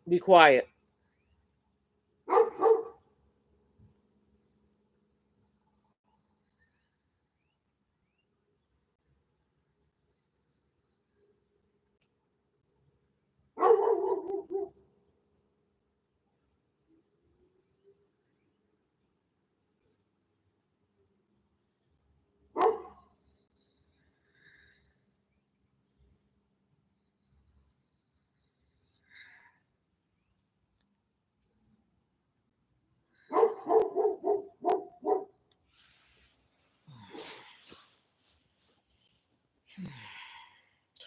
Be quiet.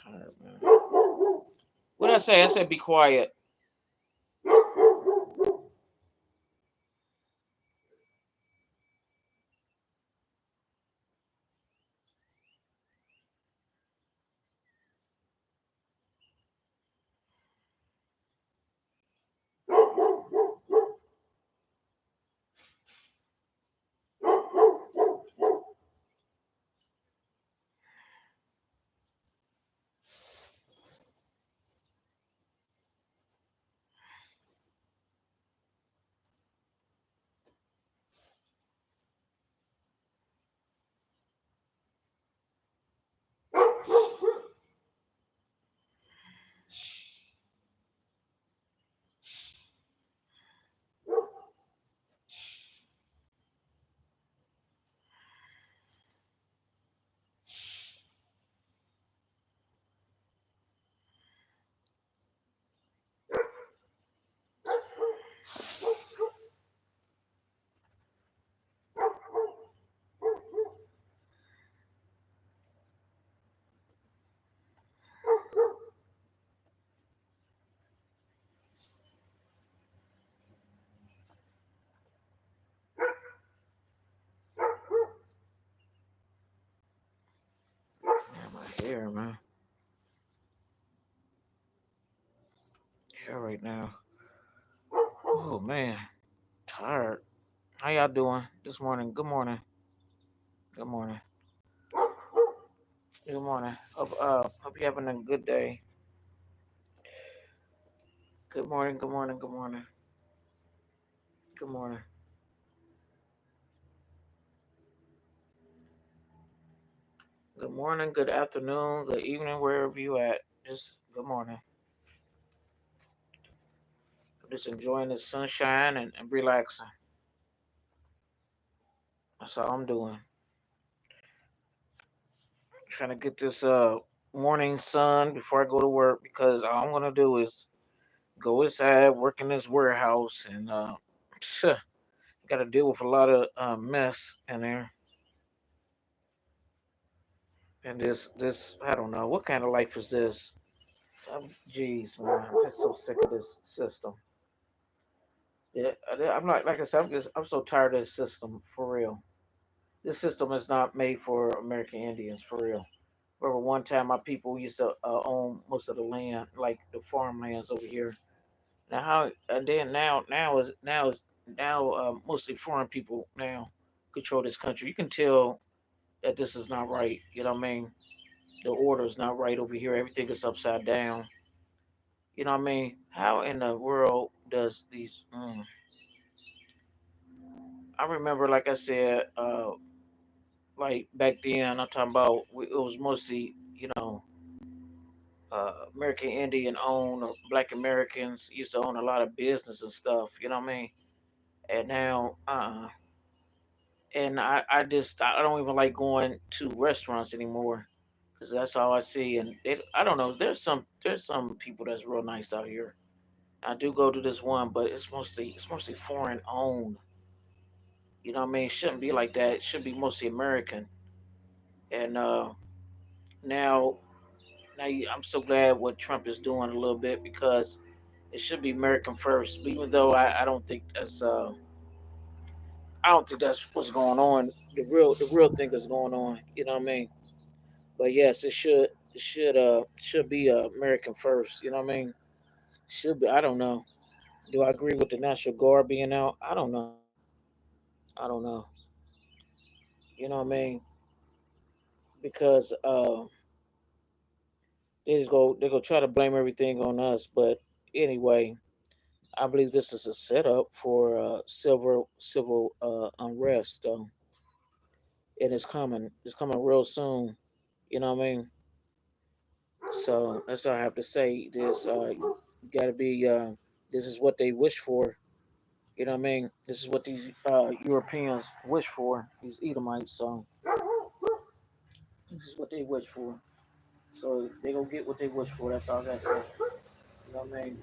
Tired, man. What did I say? I said be quiet. Man, my hair, man. Hair right now. Oh man, tired. How y'all doing this morning? Good morning. Good morning. Good morning. Hope you having a good day. Good morning. Good morning. Good morning. Good morning. Good morning. Good afternoon. Good evening. Wherever you at. Just good morning. I'm just enjoying the sunshine and relaxing. That's all I'm doing. Trying to get this morning sun before I go to work because all I'm gonna do is go inside, work in this warehouse, and got to deal with a lot of mess in there. And this I don't know what kind of life is this. Jeez, man, I'm just so sick of this system. Yeah, I'm not like I said. I'm so tired of this system for real. This system is not made for American Indians for real. Remember one time my people used to own most of the land, like the farmlands over here. Now how and then now mostly foreign people now control this country. You can tell that this is not right. You know what I mean? The order is not right over here. Everything is upside down. You know what I mean? How in the world does these? I remember, like I said, like back then, I'm talking about it was mostly, American Indian owned or Black Americans used to own a lot of business and stuff. You know what I mean? And now, and I don't even like going to restaurants anymore because that's all I see. And I don't know. There's some people that's real nice out here. I do go to this one, but it's mostly foreign owned. You know what I mean? It shouldn't be like that. It should be mostly American. And now, I'm so glad what Trump is doing a little bit because it should be American first. But even though I don't think that's what's going on. The real thing is going on. You know what I mean? But yes, it should be American first. You know what I mean? Should be. I don't know. Do I agree with the National Guard being out? I don't know. I don't know. You know what I mean? Because they go try to blame everything on us. But anyway, I believe this is a setup for civil unrest, though, and it's coming. It's coming real soon. You know what I mean? So that's all I have to say. This got to be. This is what they wish for. You know what I mean? This is what these Europeans wish for. These Edomites. So this is what they wish for. So they gonna get what they wish for. That's all I got to say. You know what I mean?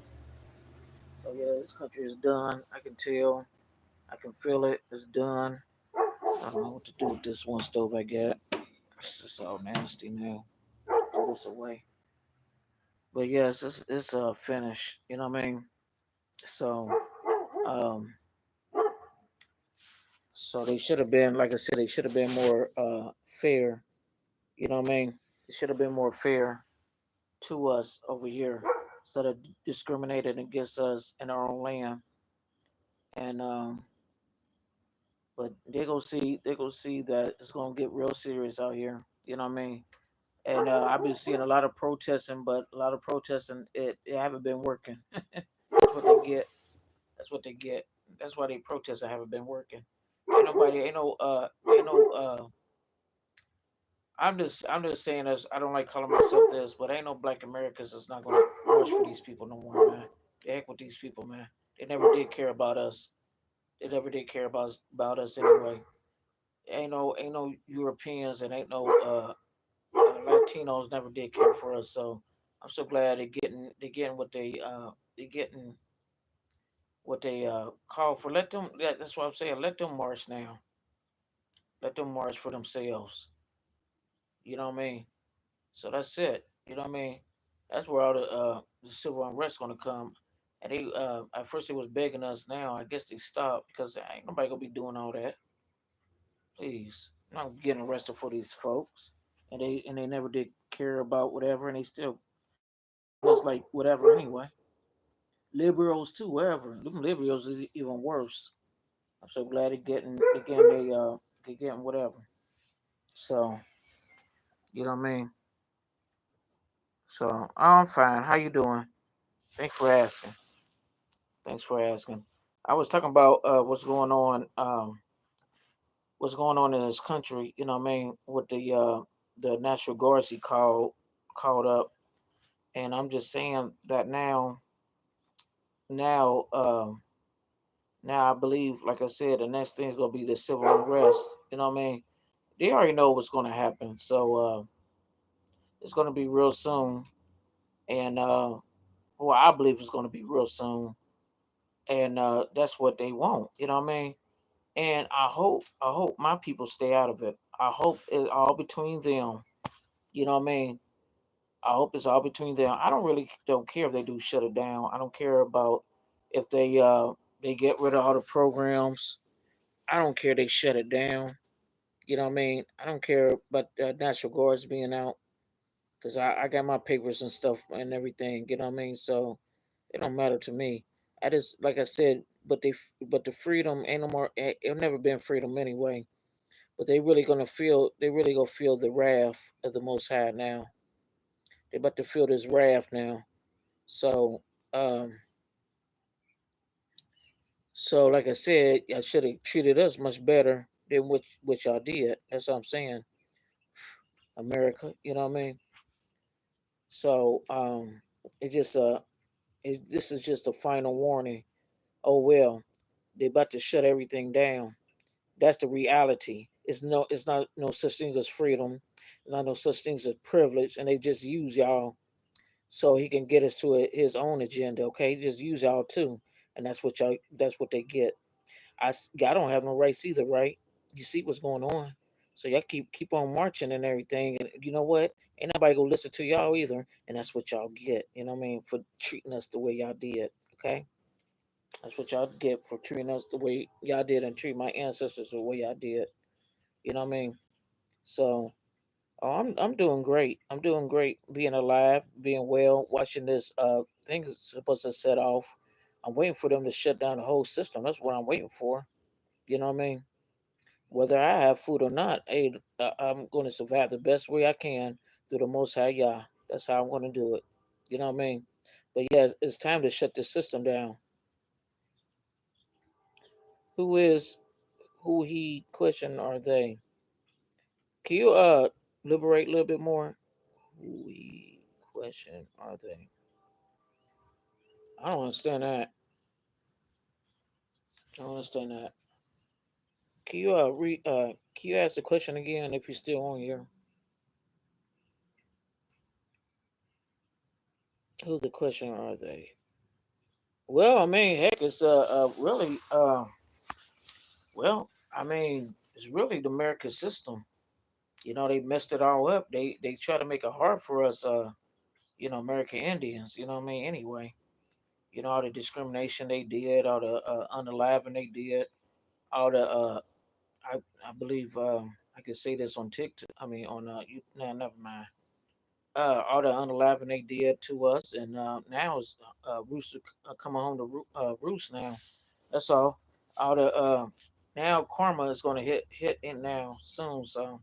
So yeah, this country is done. I can tell. I can feel it. It's done. I don't know what to do with this one stove I got. It's just all nasty now. Throw this away. But yes, it's finished. You know what I mean? So um so they should have been, like I said, they should have been more fair. You know what I mean? It should have been more fair to us over here instead of discriminating against us in our own land. And but they go see that it's gonna get real serious out here. You know what I mean? And I've been seeing a lot of protesting, but a lot of protesting it haven't been working. That's what they get. That's what they get. That's why they protest. I haven't been working. Ain't nobody. Ain't no. I'm just saying this. I don't like calling myself this, but ain't no Black Americans that's not gonna march for these people no more, man. The heck with these people, man. They never did care about us. They never did care about us anyway. Ain't no Europeans and ain't no Latinos never did care for us. So I'm so glad they're getting what they call for. Let them. That's what I'm saying. Let them march now. Let them march for themselves. You know what I mean? So that's it. You know what I mean? That's where all the civil unrest gonna come. And they at first they was begging us. Now I guess they stopped because ain't nobody gonna be doing all that. Please, I'm not getting arrested for these folks. And they never did care about whatever, and they still was like whatever anyway. Liberals too, wherever. Them liberals is even worse. I'm so glad they getting whatever. So you know what I mean. So I'm fine. How you doing? Thanks for asking. Thanks for asking. I was talking about what's going on in this country. You know what I mean, with the National Guards he called up, and I'm just saying that now now I believe, like I said, the next thing is gonna be the civil unrest. You know what I mean? They already know what's gonna happen, so it's gonna be real soon, and well, I believe it's gonna be real soon, and that's what they want. You know what I mean? And I hope my people stay out of it. I hope it's all between them. You know what I mean? I hope it's all between them. I don't care if they do shut it down. I don't care about if they get rid of all the programs. I don't care they shut it down. You know what I mean? I don't care about National Guards being out because I got my papers and stuff and everything. You know what I mean? So it don't matter to me. I just like I said, but the freedom ain't no more. It never been freedom anyway. But they really gonna feel the wrath of the Most High now. They about to feel this wrath now. So um, so like I said, I should have treated us much better than what y'all did. That's what I'm saying, America. You know what I mean? So it just this is just a final warning. Oh well, they about to shut everything down. That's the reality. It's not no such thing as freedom. Not no such things as privilege, and they just use y'all so he can get us to his own agenda. Okay, he just use y'all too, and that's what they get. I don't have no rights either, right? You see what's going on, so y'all keep on marching and everything, and you know what? Ain't nobody gonna listen to y'all either, and that's what y'all get. You know what I mean, for treating us the way y'all did. Okay, that's what y'all get for treating us the way y'all did and treat my ancestors the way y'all did. You know what I mean? So, oh, I'm doing great. I'm doing great, being alive, being well, watching this thing is supposed to set off. I'm waiting for them to shut down the whole system. That's what I'm waiting for. You know what I mean? Whether I have food or not, hey, I'm going to survive the best way I can through the Most High Yah. That's how I'm going to do it. You know what I mean? But yeah, it's time to shut this system down. Who is who he question are they? Can you liberate a little bit more? Who he question are they? I don't understand that. I don't understand that. Can you can you ask the question again if you're still on here? Who the question are they? Well, I mean, heck, it's really well, I mean, it's really the American system. You know, they messed it all up. They try to make it hard for us, American Indians. You know what I mean? Anyway, all the discrimination they did, all the unaliving they did, all the I I believe I could say this on TikTok. I mean, on you. No, never mind. All the unaliving they did to us, and now it's rooster coming home to roost now. That's all. All the now karma is going to hit in now soon. So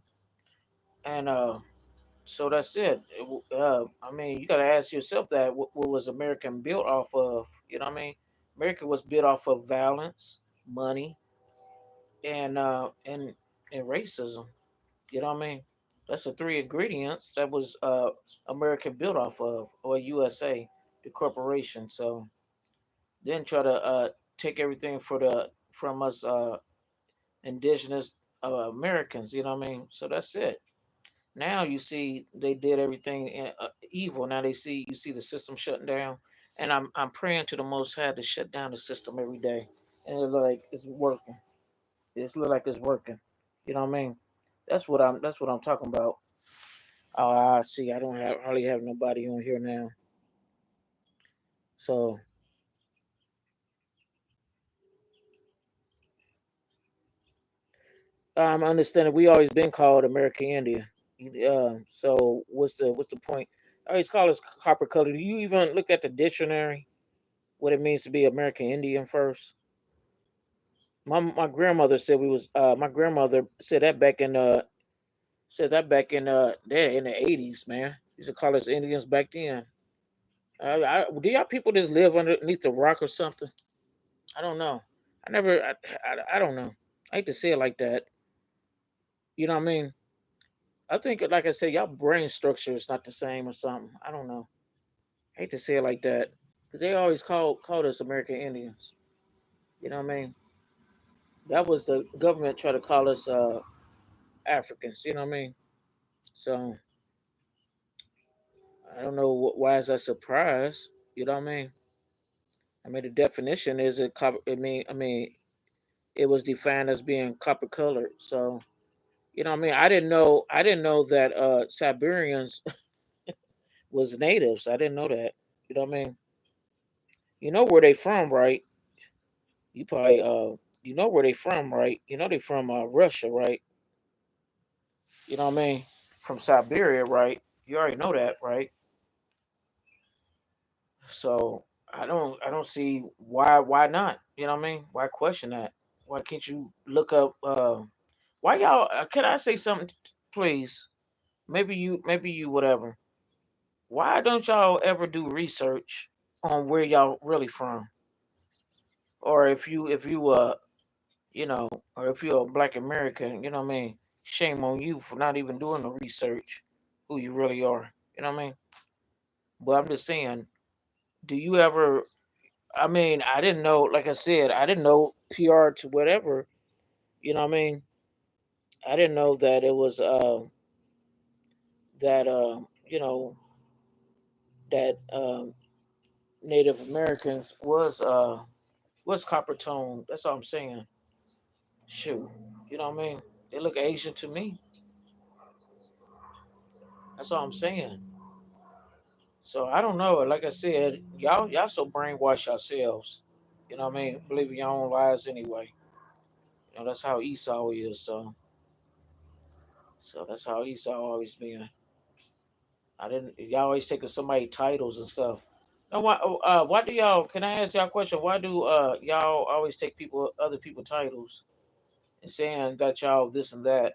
and so that's it. I mean, you got to ask yourself that what was American built off of? You know what I mean? America was built off of violence, money, and racism. You know what I mean? That's the three ingredients that was America built off of, or USA, the corporation. So then try to take everything from us indigenous Americans. You know what I mean? So that's it. Now you see they did everything evil. Now you see the system shutting down, and I'm praying to the Most High to shut down the system every day, and it look like it's working. It look like it's working. You know what I mean? That's what I'm talking about. Oh, I see. I don't have hardly have nobody on here now. So I'm understanding we always been called American Indian. So what's the point? I always call us copper color. Do you even look at the dictionary what it means to be American Indian first? My grandmother said we was my grandmother said that back in there in the 80s, man. Used to call us Indians back then. Do y'all people just live underneath a rock or something? I don't know. I don't know. I hate to say it like that. You know what I mean? I think, like I said, y'all brain structure is not the same or something. I don't know. I hate to say it like that. Because they always called us American Indians. You know what I mean? That was the government try to call us Africans. You know what I mean? So I don't know why is that surprise. You know what I mean? I mean the definition is it. I mean it was defined as being copper colored. So you know what I mean? I didn't know that Siberians was natives. I didn't know that. You know what I mean? You know where they from, right? You probably you know where they from, right? You know they from Russia, right? You know what I mean? From Siberia, right? You already know that, right? So I don't see why not. You know what I mean? Why question that? Why can't you look up why y'all can I say something please? Maybe you whatever. Why don't y'all ever do research on where y'all really from? Or if you you know, or if you're a black American, you know what I mean? Shame on you for not even doing the research who you really are. You know what I mean? But I'm just saying, do you ever I mean, I didn't know, like I said, I didn't know PR to whatever, you know what I mean? I didn't know that it was that you know, that Native Americans was copper tone. That's all I'm saying. Shoot. You know what I mean? They look Asian to me. That's all I'm saying. So I don't know. Like I said, y'all so brainwash yourselves. You know what I mean? Believe in your own lies anyway. That's how Esau is. So that's how Esau always been. I didn't. Y'all always taking somebody titles and stuff. No, why do y'all? Can I ask y'all a question? Why do y'all always take other people titles and saying that y'all this and that?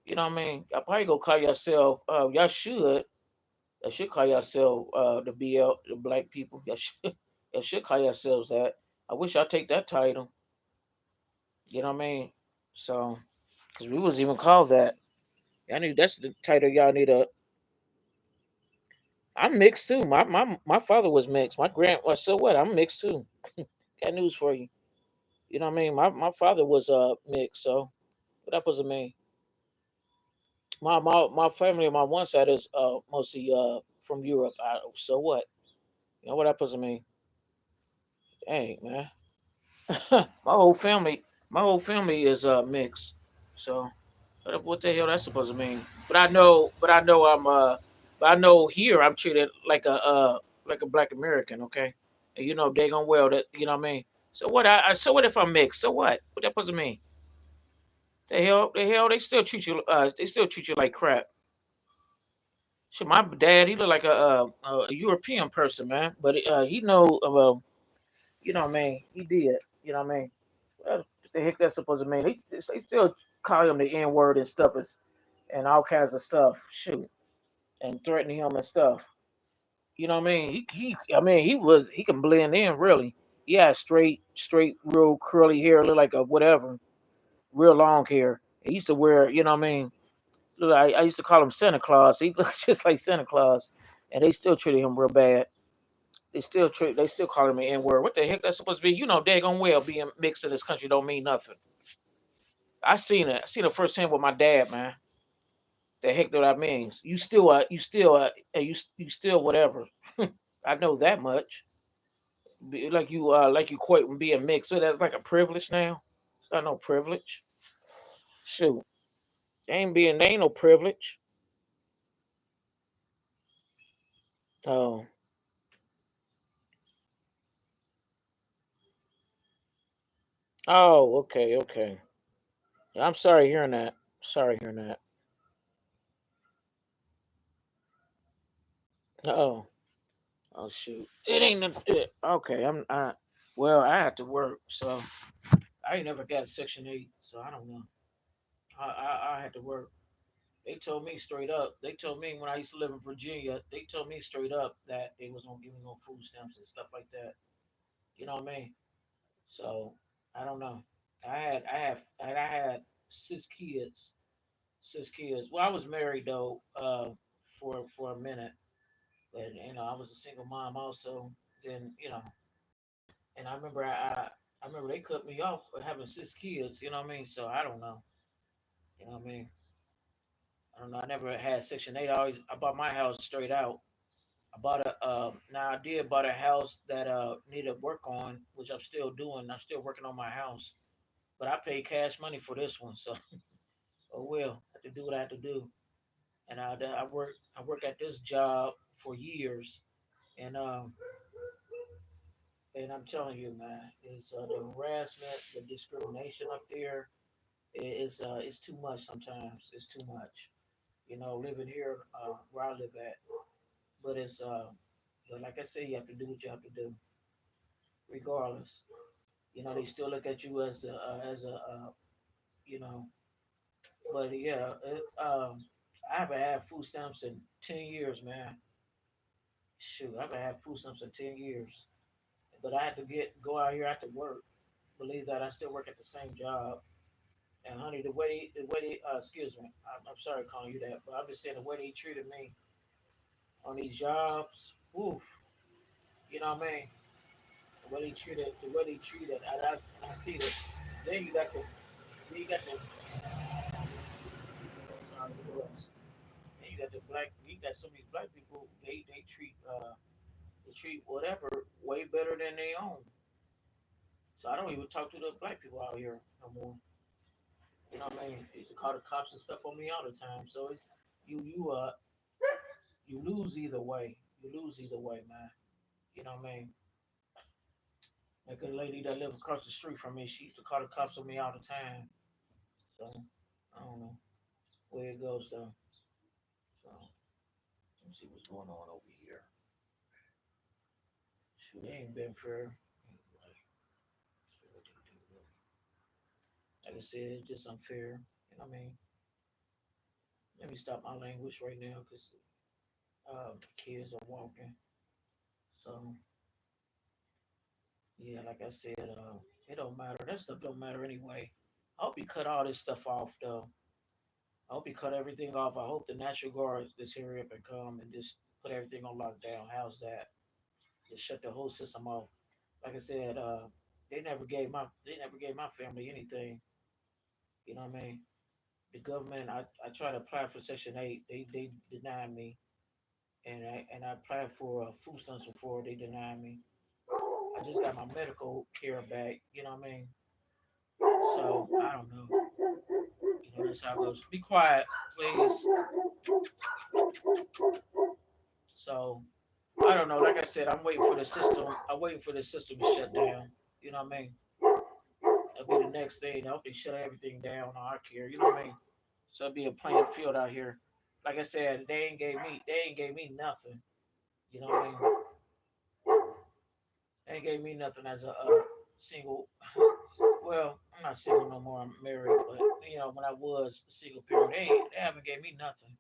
You know what I mean? Y'all probably go call yourself. Y'all should. Y'all should call yourself the BL, the black people. Y'all should call yourselves that. I wish y'all take that title. You know what I mean? So, because we was even called that. I need that's the title y'all need a. I'm mixed too. My father was mixed. My grand. Well, so what? I'm mixed too. Got news for you. You know what I mean? My father was mixed. So what that supposed to mean? My family on my one side is mostly from Europe. So what? You know what that supposed to mean? Dang man. My whole family is mixed. So what the hell that's supposed to mean? But I know here I'm treated like a black American, okay? And you know they gonna well that you know what I mean. So what? So what if I'm mixed? So what? What that supposed to mean? The hell they still treat you like crap. Shit, my dad he look like a European person, man. But he know well, you know what I mean. He did, you know what I mean. What the heck that's supposed to mean? They still call him the N word and stuff and all kinds of stuff. Shoot, and threatening him and stuff. You know what I mean? I mean he can blend in really. He had straight, real curly hair, look like a whatever, real long hair. He used to wear, you know what I mean. Look, I used to call him Santa Claus. He looks just like Santa Claus, and they still treated him real bad. They still call him an N word. What the heck that's supposed to be? You know, daggone well being mixed in this country don't mean nothing. I seen it. I seen it firsthand with my dad, man. The heck that means? You still whatever. I know that much. Like you quite being mixed. So that's like a privilege now. It's not no privilege. Shoot, they ain't no privilege. Oh, oh, okay, okay. I'm sorry hearing that. Sorry hearing that. Oh, oh shoot. It ain't okay. Well, I had to work, so I ain't never got Section 8, so I don't know. I had to work. They told me straight up. They told me when I used to live in Virginia. They told me straight up that they was gonna give me no food stamps and stuff like that. You know what I mean? So I don't know. I had 6 kids. 6 kids. Well, I was married though for a minute, but you know I was a single mom also. Then you know, and I remember they cut me off for having 6 kids. You know what I mean? So I don't know. You know what I mean? I don't know. I never had Section 8. I bought my house straight out. I bought a now I did bought a house that needed work on, which I'm still doing. I'm still working on my house, but I paid cash money for this one, so oh well, I have to do what I have to do. And I work at this job for years, and I'm telling you, man, it's the harassment, the discrimination up there is too much. Sometimes it's too much. You know, living here where I live at, but but like I say, you have to do what you have to do, regardless. You know, they still look at you as a you know, but yeah, I haven't had food stamps in 10 years, man. Shoot, I haven't had food stamps in 10 years, but I had to go out here. I had to work. Believe that I still work at the same job. And honey, the way they, excuse me, I'm sorry calling you that, but I'm just saying the way they treated me on these jobs, oof, you know what I mean? The way they treated, I see that. Then you got the, then you got the, sorry, who else? Then you got some of these black people, they treat whatever way better than they own. So I don't even talk to the black people out here no more. You know what I mean? They used to call the cops and stuff on me all the time. So it's you you uh you lose either way. You lose either way, man. You know what I mean? Like a lady that lived across the street from me, she used to call the cops on me all the time. So I don't know where it goes though. So let's see what's going on over here. Shoot, it ain't been fair. Like I said, it's just unfair. You know what I mean? Let me stop my language right now because kids are walking. So yeah, like I said, it don't matter. That stuff don't matter anyway. I hope he cut all this stuff off though. I hope he cut everything off. I hope the National Guard just hurry up and come and just put everything on lockdown. How's that? Just shut the whole system off. Like I said, they never gave my family anything. You know what I mean? The government. I tried to apply for Section 8. They denied me, and I applied for food stamps before. They denied me. I just got my medical care back. You know what I mean? So I don't know. You know that's how it goes. Be quiet, please. So I don't know. Like I said, I'm waiting for the system. I'm waiting for the system to shut down. You know what I mean? That'll be the next thing. I hope they shut everything down. I care. You know what I mean? So it'll be a playing field out here. Like I said, they ain't gave me nothing. You know what I mean? They ain't gave me nothing as a single. Well, I'm not single no more. I'm married, but when I was a single parent, they haven't gave me nothing.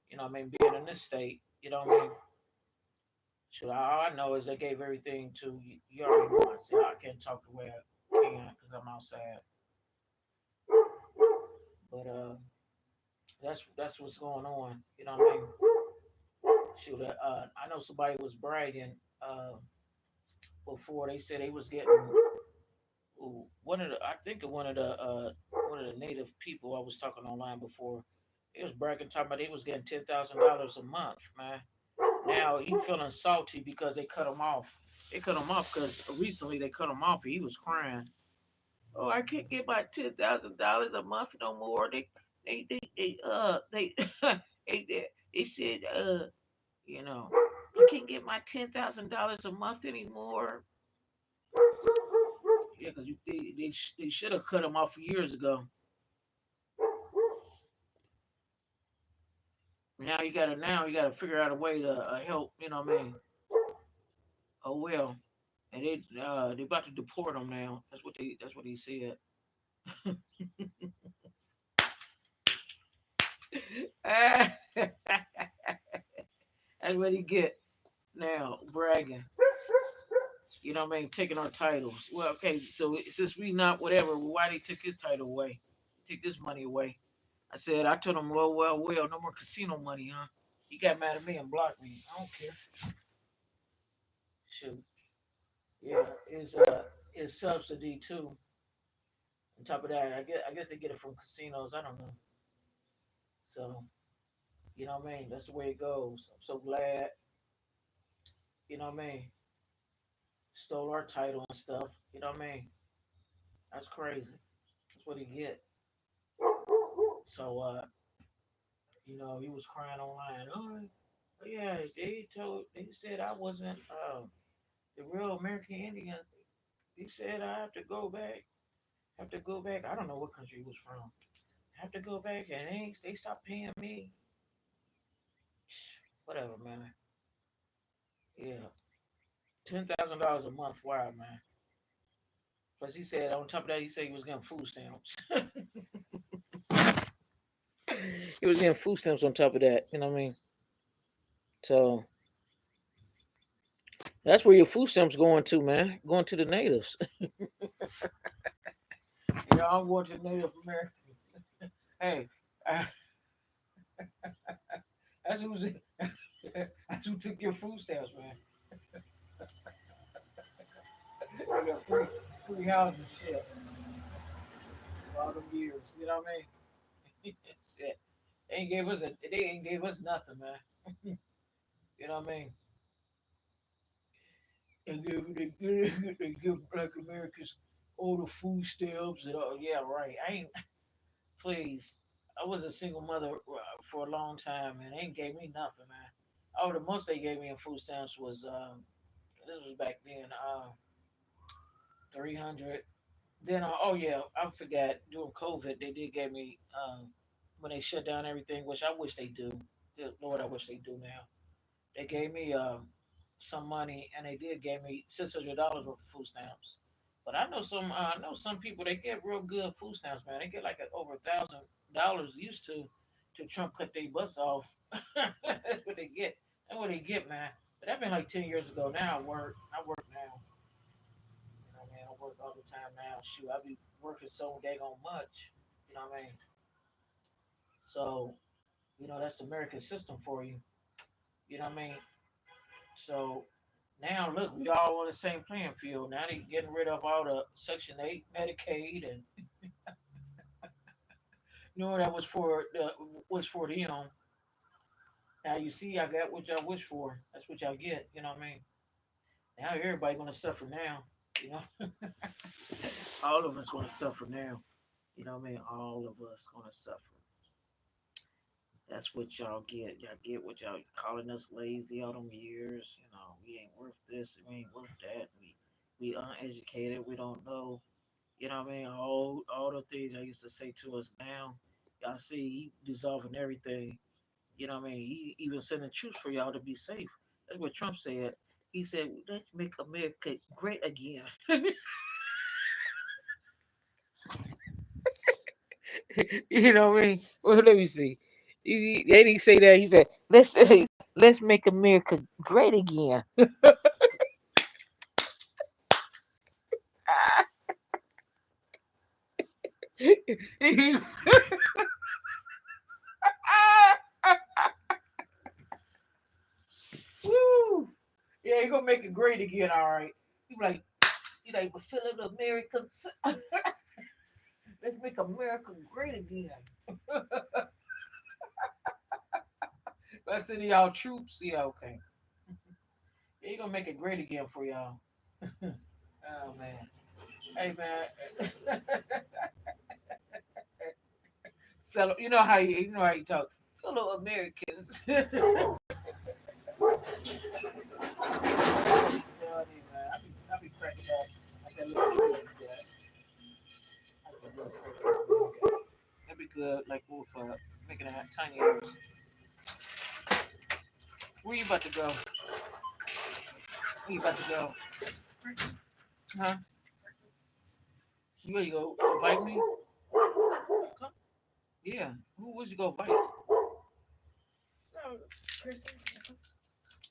You know what I mean? Being in this state, you know what I mean? Sure, all I know is they gave everything to you. You already know. I said I can't talk the way I can because I'm outside. But that's what's going on. You know what I mean? Shoot, I know somebody was bragging before. They said they was getting one of the. I think one of the native people I was talking online before. They was bragging talking about they was getting $10,000 a month, man. Now he feeling salty because they cut him off. They cut him off because recently they cut him off and he was crying. Oh, I can't get my $10,000 a month no more. They they said I can't get my $10,000 a month anymore. Yeah, because they should have cut him off years ago. Now you gotta figure out a way to help. You know what I mean? Oh well, and they about to deport him now. That's what he said. That's what he get now bragging. You know what I mean? Taking our titles. Well, okay, so since we not whatever, why they took his title away? Take this money away. I told him, well, no more casino money, huh? He got mad at me and blocked me. I don't care. Shoot. Yeah, is subsidy too. On top of that, I guess they get it from casinos. I don't know. So you know what I mean? That's the way it goes. I'm so glad. You know what I mean? Stole our title and stuff. You know what I mean? That's crazy. That's what he get. So he was crying online. Oh yeah, they said I wasn't the real American Indian. He said I have to go back. Have to go back. I don't know what country he was from. Have to go back and they stopped paying me. Whatever, man. Yeah, $10,000 a month. Wow, man. Plus he said on top of that he said he was getting food stamps. He was getting food stamps on top of that. You know what I mean? So that's where your food stamps going to, man. Going to the natives. Yeah, I'm going to the Native Americans. Hey, uh, that's who's that's who took your food stamps, man. They got free housing shit for all them years. You know what I mean? Shit. They ain't gave us nothing, man. You know what I mean? They give black Americans all the food stamps and all. Yeah, right. I ain't please. I was a single mother for a long time, and they ain't gave me nothing, man. Oh, the most they gave me in food stamps was this was back then 300. Then oh yeah, I forgot during COVID they did give me when they shut down everything, which I wish they do. Good Lord, I wish they do now. They gave me some money, and they did give me $600 worth of food stamps. But I know some people they get real good food stamps, man. They get like over $1,000 used to Trump cut their butts off. That's what they get. That's what they get, man. But that been like 10 years ago. Now I work. I work now. You know, man, I work all the time now. Shoot, I be working so daggone much. You know what I mean? So that's the American system for you. You know what I mean? So now look, we all on the same playing field. Now they getting rid of all the Section 8 Medicaid, and that was for them. Now you see, I got what y'all wish for. That's what y'all get. You know what I mean? Now everybody gonna suffer now. You know, all of us gonna suffer now. You know what I mean? All of us gonna suffer. That's what y'all get. Y'all get what y'all calling us lazy all them years. We ain't worth this. We ain't worth that. We uneducated. We don't know. You know what I mean? All the things I used to say to us now. Y'all see, he dissolving everything. You know what I mean? He even sending troops for y'all to be safe. That's what Trump said. He said, "Let's make America great again." You know what I mean? Well, let me see. They didn't say that. He said, let's make America great again." Woo! Yeah, he gonna make it great again. All right. He like, we're filling America. Let's make America great again. Let's send y'all troops. Yeah, okay. Yeah, he gonna make it great again for y'all. Oh man. Hey man. Fellow, you know how you talk. Fellow Americans. Funny, man. I be cracking up. Like that little kid like that. Like that little kid. That'd be good. Like wolf making a tiny ears. Where you about to go? Where you about to go? Huh? You ready to go invite me? Come. Yeah. Who would you go invite?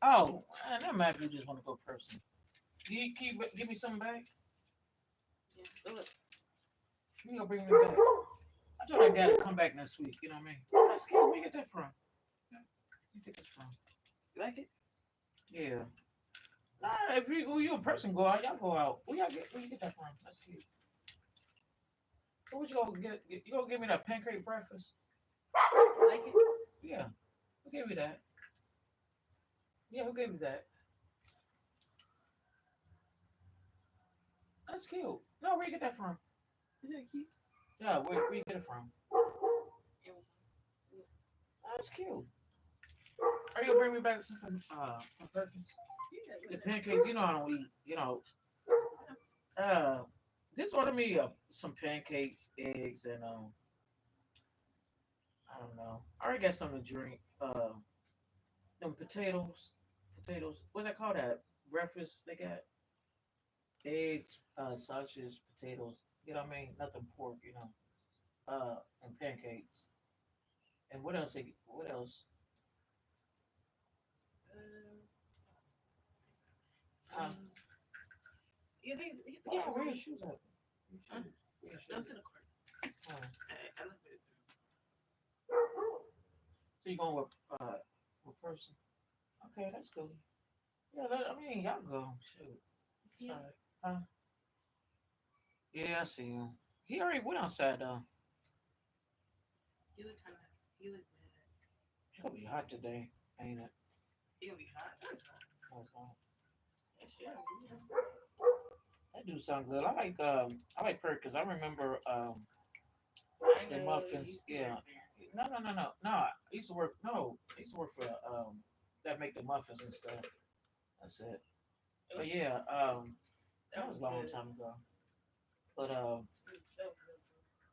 Oh, man, that might be you just want to go person. Can you give me something back? Look, you gonna bring me back? I told that guy to come back next week. You know what I mean? That's cool. Where you get that from? Where you get this from? You like it? Yeah. Nah, if you a person go out, y'all go out. Where you get that from? That's cute. So what you gonna get? You gonna give me that pancake breakfast? Like it? Yeah. Who gave me that? Yeah, who gave me that? That's cute. No, where you get that from? Is it cute? Yeah, where you get it from? That's cute. Are you gonna bring me back something from Perkins? The pancakes, I don't eat. Uh, just order me some pancakes, eggs, and I don't know. I already got something to drink. Them potatoes. What they call that? Breakfast. They got eggs, sausages, potatoes. You know what I mean? Nothing pork. And pancakes. And what else? What else? Uh, yeah, where your shoes at? Where your shoes? Oh. So you going with person? Okay, that's cool. Yeah, y'all go. Shoot. Sorry. Huh? Yeah, I see him. He already went outside though. It's gonna be hot today, ain't it? Oh, it's hot. That do sound good. I like Perk because I remember the muffins. Yeah. No, no, no, no, no. I used to work. No, I used to work for that make the muffins and stuff. That's it. But yeah, that was a long time ago. But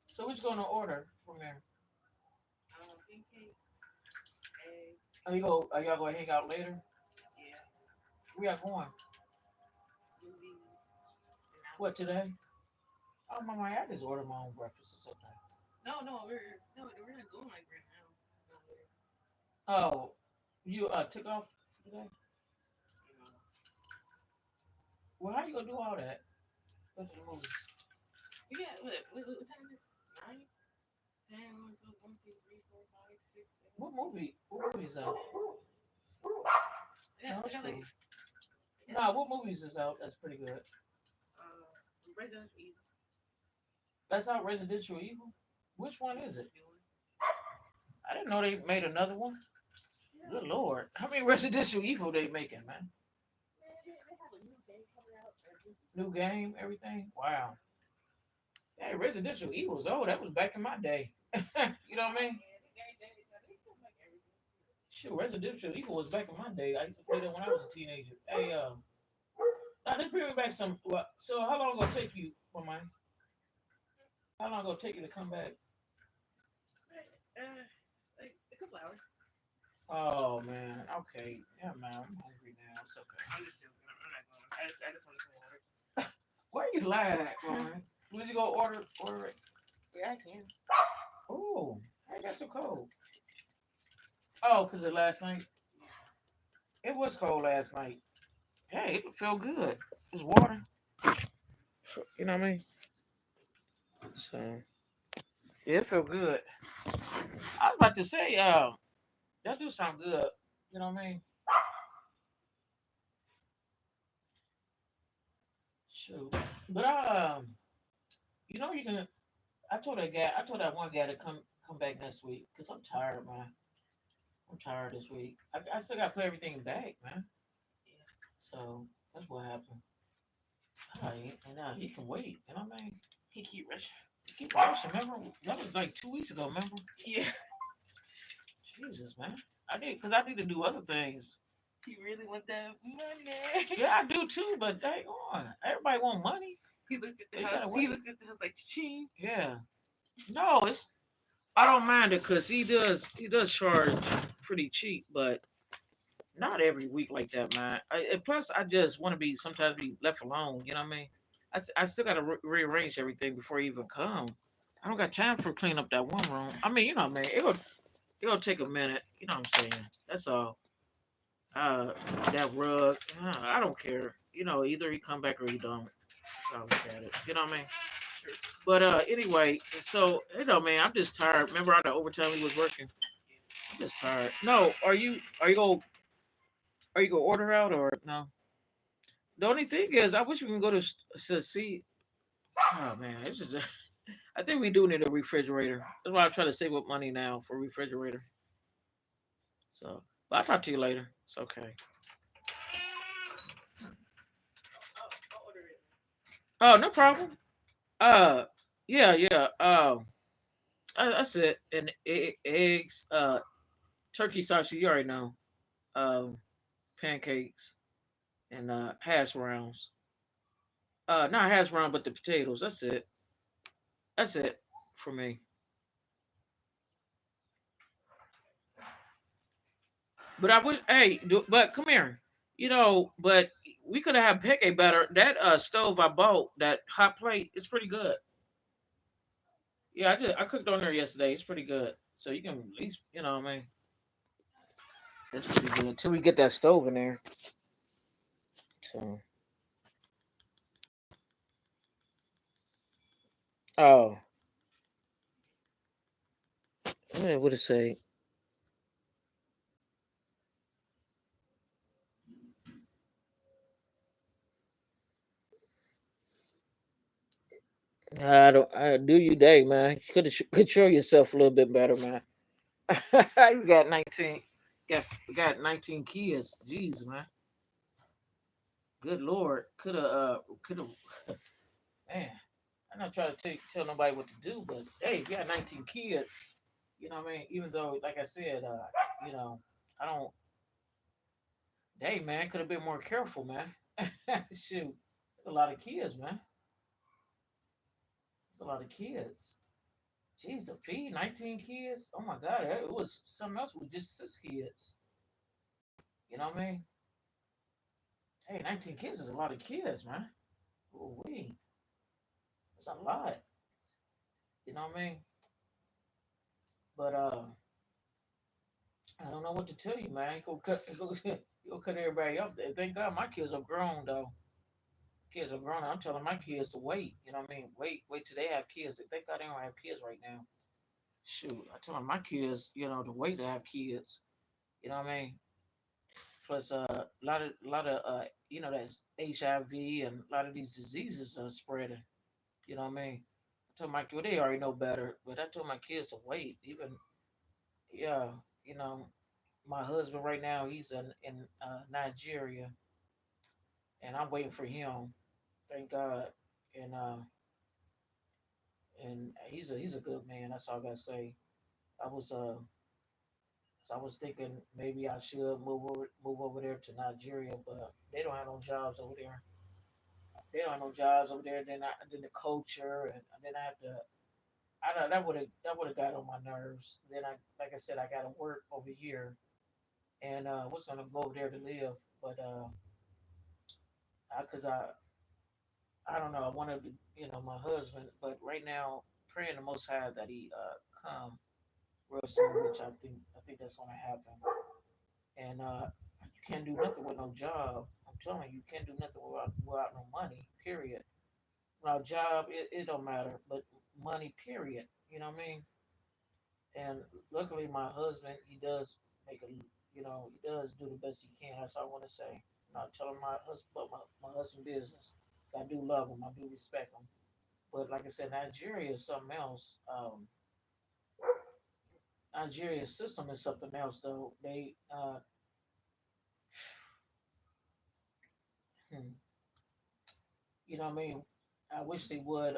so which going to order from there? Are y'all gonna hang out later? We are going. What today? Oh, mama, I just ordered my own breakfast. It's okay. Oh, you took off today? Well, how you gonna do all that? Go to the movies. We got what time is it? 9, 10, 1, 2, 1, 2, 3, 4, 5, 6, 7. What movie? What movie is out? Yeah, No, we that's got like cool. we got Nah, what movies is out? That's pretty good. uh Resident Evil. That's out. Residential Evil. Which one is The it? new one. I didn't know they made another one. Yeah. Good lord, how many Residential Evil they making, man? Man, they have a new game coming out every week. New game, everything. Wow. Hey, Residential Evil. Oh, that was back in my day. You know what I Oh mean? yeah, they still make everything. Sure, Residential Evil was back in my day. I used to play that when I was a teenager. Hey, now they bring me back some. What? So how long gonna take you for my? How long gonna take you to come back? Right. Like a couple hours. Oh man. Okay. Yeah, man. I'm hungry now. It's okay. I'm just joking. I'm not going. I just want some water. Where you lying at, man? Would you go order it? Yeah, I can. Oh, I got so cold. Oh, cause of last night. It was cold last night. Hey, it felt good. It's water. You know what I mean? So yeah, it felt good. I was about to say, that do sound good. You know what I mean? Shoot. But you can. I told that guy. I told that one guy to come back next week because I'm tired, man. I'm tired this week. I still got to put everything back, man. Yeah. So that's what happened. And now he can wait. You know what I mean? He keep rushing. Keep watching. Remember that was like 2 weeks ago. Remember? Yeah. Jesus, man. I need to do other things. He really want that money. Yeah, I do too. But dang on, everybody want money. He looked at So the you house. gotta He wait. looked at the house like ching. Yeah. No, it's I don't mind it because he does charge pretty cheap, but not every week like that, man. And plus, I just want to be sometimes be left alone. You know what I mean? I still got to rearrange everything before he even come. I don't got time for clean up that one room. I mean, you know, man, it'll take a minute. You know what I'm saying? That's all. Uh, that rug, I don't care. You know, either he come back or he don't. That's how I look at it. You know what I mean? Sure. But anyway, so you know, man, I'm just tired. Remember all the overtime he was working? I'm just tired. No, are you gonna order out or no? The only thing is, I wish we can go to see. Oh man, this is. I think we do need a refrigerator. That's why I'm trying to save up money now for a refrigerator. So, but I'll talk to you later. It's okay. I'll order it. Oh, no problem. Uh, yeah, yeah. That's it. And eggs, turkey sausage. You already know. Um, pancakes and hash browns. Not hash brown, but the potatoes. That's it. That's it for me. But I wish, hey, but come here. But we could have had peke better. That stove I bought, that hot plate, it's pretty good. Yeah, I cooked on there yesterday. It's pretty good. So you can at least, what I mean, it's pretty good until we get that stove in there. So, oh, what to say? I don't. I do you day, man. You could control yourself a little bit better, man. You got 19. Got 19 kids. Jeez, man. Good lord. Could have. Man, I'm not trying to tell nobody what to do, but hey, if you got 19 kids, you know what I mean. Even though, like I said, you know, I don't. Hey, man, could have been more careful, man. Shoot, there's a lot of kids, man. There's a lot of kids. Jeez, to feed 19 kids. Oh my God, it was something else with just 6 kids. You know what I mean? Hey, 19 kids is a lot of kids, man. Ooh, wee, it's a lot. You know what I mean? But I don't know what to tell you, man. Go cut, go cut everybody up. Thank God my kids are grown though. Kids are grown. I'm telling my kids to wait. You know what I mean? Wait till they have kids. They think God they don't have kids right now. Shoot, I telling my kids, to wait to have kids. You know what I mean? Plus, a lot of that's HIV and a lot of these diseases are spreading. You know what I mean? I told my kids, well, they already know better, but I told my kids to wait. Even, yeah, you know, my husband right now, he's in Nigeria, and I'm waiting for him. Thank God, and he's a good man. That's all I gotta say. I was so I was thinking maybe I should move over there to Nigeria, but they don't have no jobs over there. They don't have no jobs over there. Then the culture, and then I have to. I don't, that would have got on my nerves. Then like I said, I got to work over here, and was gonna go over there to live, but cause I don't know. I wanted to, my husband, but right now praying the Most High that he come real soon, which I think that's gonna happen. And you can't do nothing with no job. I'm telling you, you can't do nothing without no money. Period. Without job, it don't matter, but money. Period. You know what I mean? And luckily, my husband, he does make a, he does do the best he can. That's all I want to say. I'm not telling my husband, but my husband business. I do love him. I do respect him. But like I said, Nigeria is something else. Nigeria's system is something else, though. Hmm, you know what I mean? I wish they would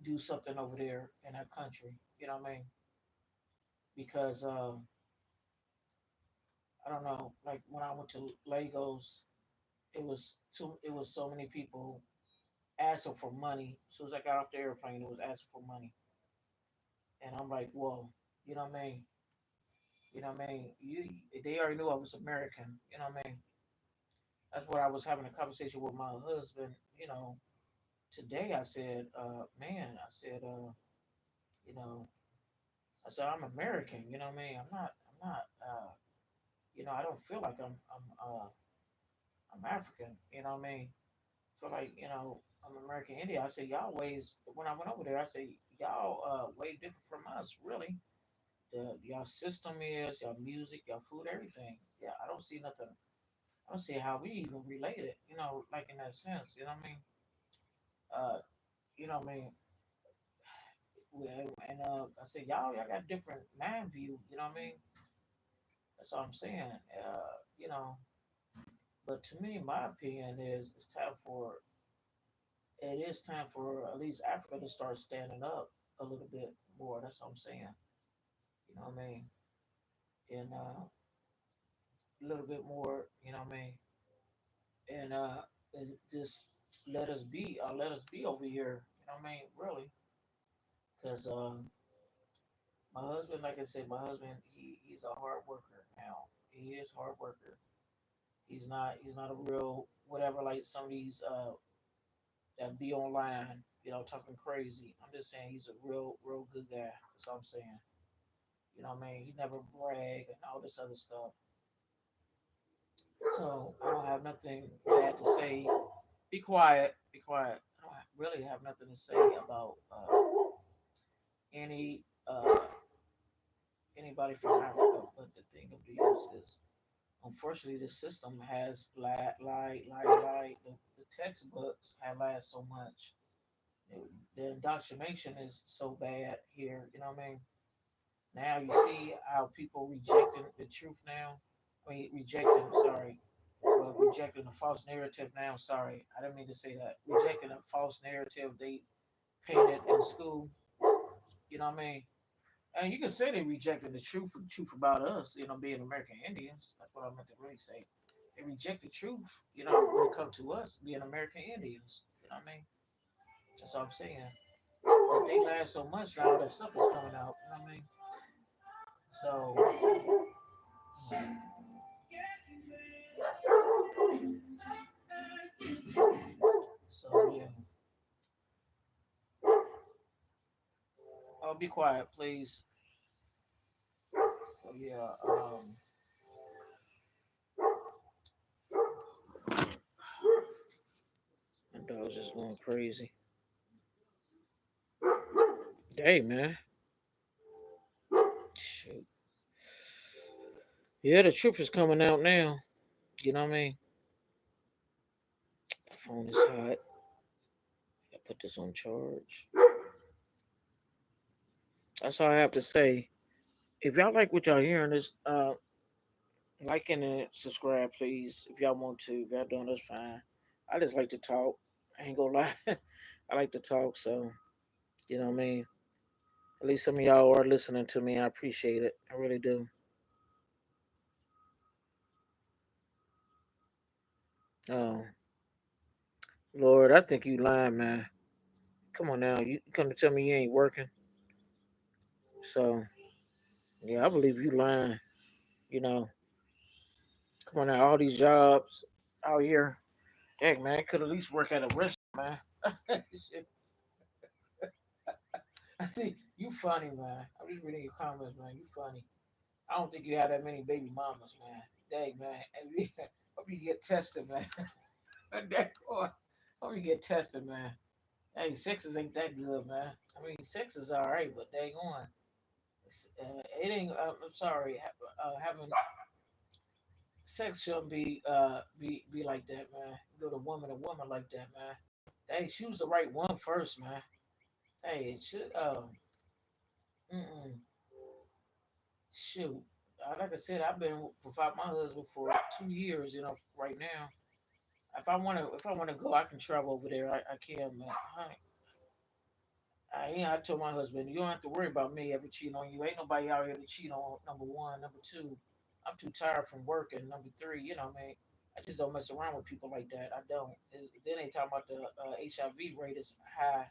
do something over there in that country. You know what I mean? Because I don't know. Like when I went to Lagos, it was so many people asking for money. As soon as I got off the airplane, it was asking for money, and I'm like, whoa. You know what I mean? You know what I mean? They already knew I was American. You know what I mean? That's what I was having a conversation with my husband. Today I said, man, I said, you know, I said I'm American. You know what I mean? I'm not. I don't feel like I'm African. You know what I mean? I feel like I'm American Indian. I say y'all ways when I went over there. I say y'all way different from us. Really, y'all system is y'all music, y'all food, everything. Yeah, I don't see nothing. I don't see how we even related. Like in that sense. You know what I mean? Uh, what I mean? And I say y'all got different mind view. You know what I mean? That's all I'm saying. You know, but to me, my opinion is it is time for at least Africa to start standing up a little bit more. That's what I'm saying. You know what I mean? And a little bit more. You know what I mean? And just let us be over here. You know what I mean? Really, because my husband, like I said, my husband, he's a hard worker. Now he is a hard worker. He's not a real whatever like some of these that be online, talking crazy. I'm just saying he's a real good guy. That's all I'm saying. You know what I mean? He never brag and all this other stuff. So I don't have nothing bad to say. Be quiet. Be quiet. I don't really have nothing to say about any anybody from Africa. But the thing of the use is, unfortunately, the system has lied. The textbooks have lied so much. The indoctrination is so bad here. You know what I mean? Now you see how people rejecting the truth now. I mean, rejecting. Sorry, well, rejecting the false narrative now. Sorry, I didn't mean to say that. Rejecting a false narrative they painted in school. You know what I mean? And you can say they rejected the truth about us. Being American Indians. That's what I meant to really say. They reject the truth. When it comes to us being American Indians. You know what I mean? That's what I'm saying. But they laugh so much now that stuff is coming out. You know what I mean? So, yeah. Oh, be quiet, please. So yeah. crazy. Dang, man. Shoot. Yeah, the truth is coming out now. You know what I mean? The phone is hot. I put this on charge. That's all I have to say. If y'all like what y'all hearing, this like and subscribe, please. If y'all want to, if y'all don't, that's fine. I just like to talk. I ain't gonna lie. I like to talk, so you know what I mean. At least some of y'all are listening to me. I appreciate it. I really do. Oh Lord, I think you lying, man. Come on now, you come to tell me you ain't working. So yeah, I believe you lying. You know, come on now, all these jobs out here. Heck, man, could at least work at a restaurant, man. Shit. I think you funny, man. I'm just reading your comments, man. You funny. I don't think you have that many baby mamas, man. Dang, man. Hope you get tested, man. That boy. Hope you get tested, man. Hey, sixes ain't that good, man. I mean, six is all right, but dang on. It ain't. I'm sorry. Having sex shouldn't be like that, man. Go to woman to woman like that, man. Hey, choose the right one first, man. Hey, it should. Mm-mm. Shoot. Like I said, I've been without my husband for 2 years. You know, right now. If I wanna go, I can travel over there. I can, man. I told my husband, you don't have to worry about me ever cheating on you. Ain't nobody out here to cheat on. Number one, number two, I'm too tired from working. Number three, you know, man, I just don't mess around with people like that. I don't. Then they talking about the HIV rate is high,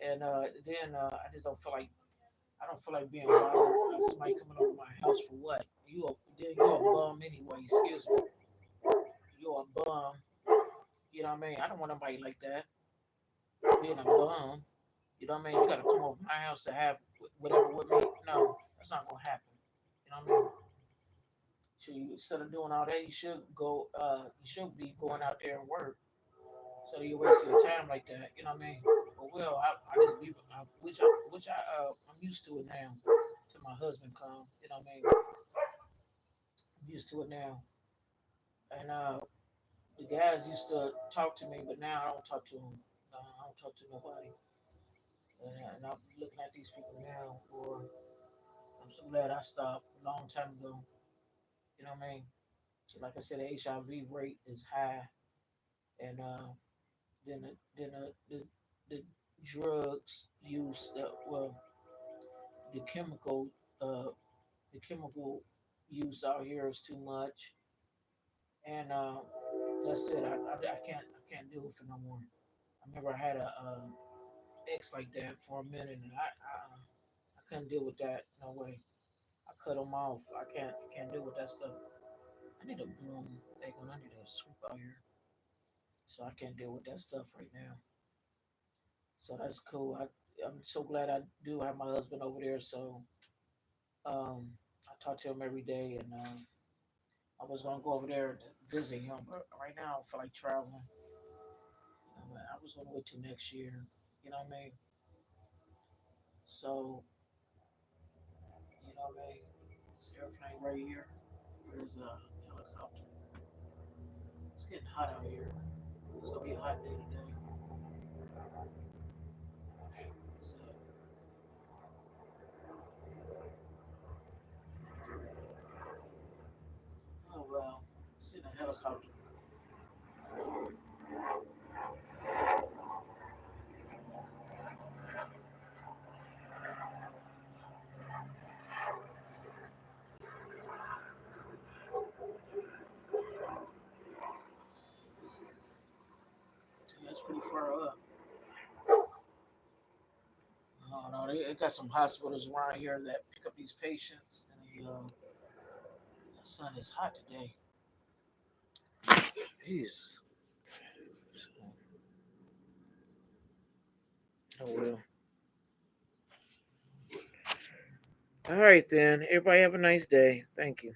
and then I just don't feel like I don't feel like being bothered by somebody coming over my house for what? You're a bum anyway. Excuse me, you're a bum. You know what I mean? I don't want nobody like that being a bum. You know what I mean? You got to come over my house to have whatever with me. No, that's not gonna happen. You know what I mean? So instead of doing all that, you should go. You should be going out there and work. So you waste your time like that. You know what I mean? But well, I just leave. I'm used to it now. Till my husband come. You know what I mean? I'm used to it now. And the guys used to talk to me, but now I don't talk to them. No, I don't talk to nobody. And I'm looking at these people now, or I'm so glad I stopped a long time ago. You know what I mean? Like I said, the HIV rate is high, and then the drugs use, well, the chemical uh, the chemical use out here is too much, and that's it. I can't deal with it no more. I remember I had a ex like that for a minute, and I couldn't deal with that. No way. I cut them off. I can't deal with that stuff. I need a broom. I need a sweep out here. So I can't deal with that stuff right now. So that's cool. I'm so glad I do have my husband over there. So I talk to him every day, and I was gonna go over there to visit him, but right now I don't feel like traveling. I was gonna wait till next year. You know what I mean? So you know what I mean? This airplane right here. There's a helicopter. It's getting hot out here. It's gonna be a hot day today. So, oh well, it's in a helicopter. Yeah, it's pretty far up. No, no, they got some hospitals around here that pick up these patients, and the sun is hot today. Jeez. Oh well. All right then. Everybody have a nice day. Thank you.